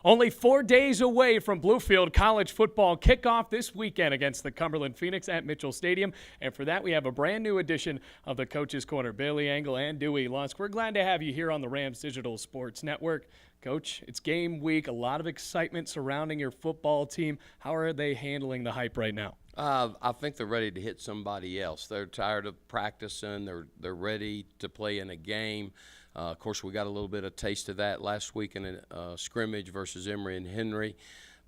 Only 4 days away from Bluefield college football kickoff this weekend against the Cumberland Phoenix at Mitchell Stadium. And for that, we have a brand new edition of the Coach's Corner. Bailey Engel and Dewey Lusk. We're glad to have you here on the Rams Digital Sports Network. Coach, it's game week. A lot of excitement surrounding your football team. How are they handling the hype right now? I think they're ready to hit somebody else. They're tired of practicing. They're ready to play in a game. Of course, we got a little bit of taste of that last week in a scrimmage versus Emory and Henry.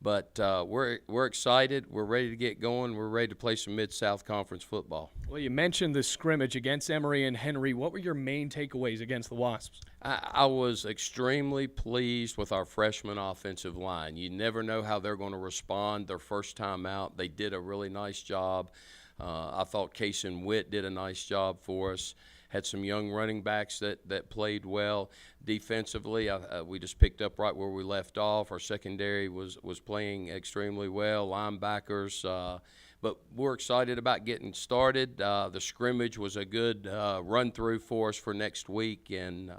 But we're excited. We're ready to get going. We're ready to play some Mid-South Conference football. Well, you mentioned the scrimmage against Emory and Henry. What were your main takeaways against the Wasps? I was extremely pleased with our freshman offensive line. You never know how they're going to respond their first time out. They did a really nice job. I thought Kason Witt did a nice job for us. Had some young running backs that played well. Defensively, we just picked up right where we left off. Our secondary was playing extremely well, linebackers. But we're excited about getting started. The scrimmage was a good run-through for us for next week, and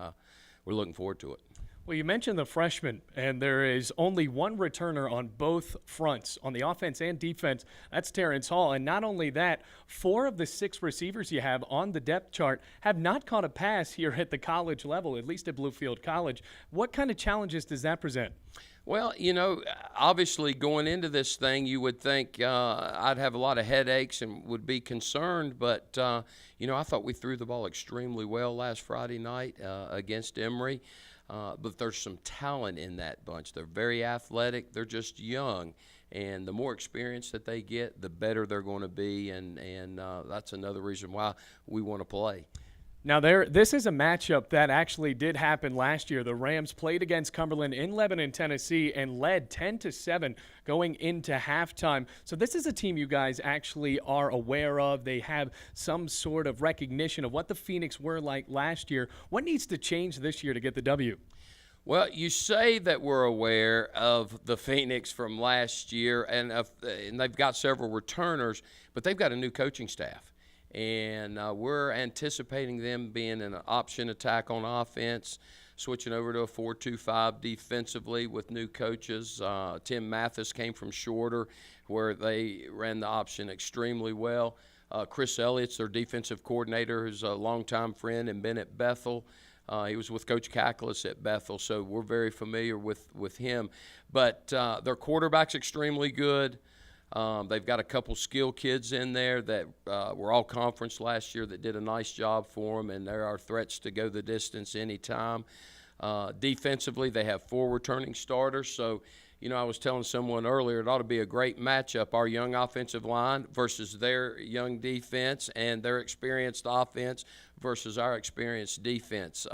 we're looking forward to it. Well, you mentioned the freshmen, and there is only one returner on both fronts, on the offense and defense. That's Terrence Hall. And not only that, 4 of the 6 receivers you have on the depth chart have not caught a pass here at the college level, at least at Bluefield College. What kind of challenges does that present? Well, you know, obviously going into this thing, you would think I'd have a lot of headaches and would be concerned. But, you know, I thought we threw the ball extremely well last Friday night against Emory. But there's some talent in that bunch. They're very athletic. They're just young. And the more experience that they get, the better they're going to be. And that's another reason why we want to play. Now, this is a matchup that actually did happen last year. The Rams played against Cumberland in Lebanon, Tennessee, and led 10-7 going into halftime. So this is a team you guys actually are aware of. They have some sort of recognition of what the Phoenix were like last year. What needs to change this year to get the W? Well, you say that we're aware of the Phoenix from last year, and they've got several returners, but they've got a new coaching staff. And we're anticipating them being an option attack on offense, switching over to a 4-2-5 defensively with new coaches. Tim Mathis came from Shorter, where they ran the option extremely well. Chris Elliott's their defensive coordinator, who's a longtime friend and been at Bethel. He was with Coach Kaklis at Bethel, so we're very familiar with him. But their quarterback's extremely good. They've got a couple skill kids in there that were all conference last year that did a nice job for them, and there are threats to go the distance anytime. Defensively, they have 4 returning starters. So, you know, I was telling someone earlier it ought to be a great matchup, our young offensive line versus their young defense and their experienced offense versus our experienced defense.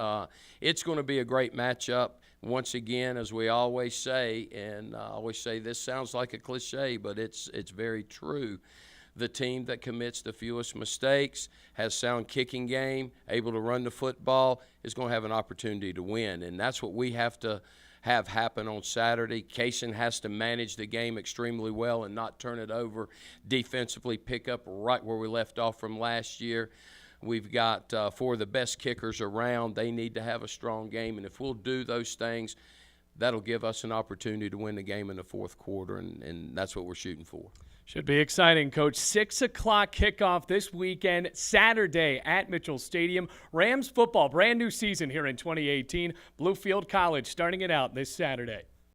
It's going to be a great matchup. Once again, as we always say, and I always say this sounds like a cliche, but it's very true. The team that commits the fewest mistakes, has sound kicking game, able to run the football, is going to have an opportunity to win. And that's what we have to have happen on Saturday. Kason has to manage the game extremely well and not turn it over. Defensively, pick up right where we left off from last year. We've got 4 of the best kickers around. They need to have a strong game, and if we'll do those things, that'll give us an opportunity to win the game in the fourth quarter, and that's what we're shooting for. Should be exciting, Coach. 6 o'clock kickoff this weekend, Saturday at Mitchell Stadium. Rams football, brand new season here in 2018. Bluefield College starting it out this Saturday.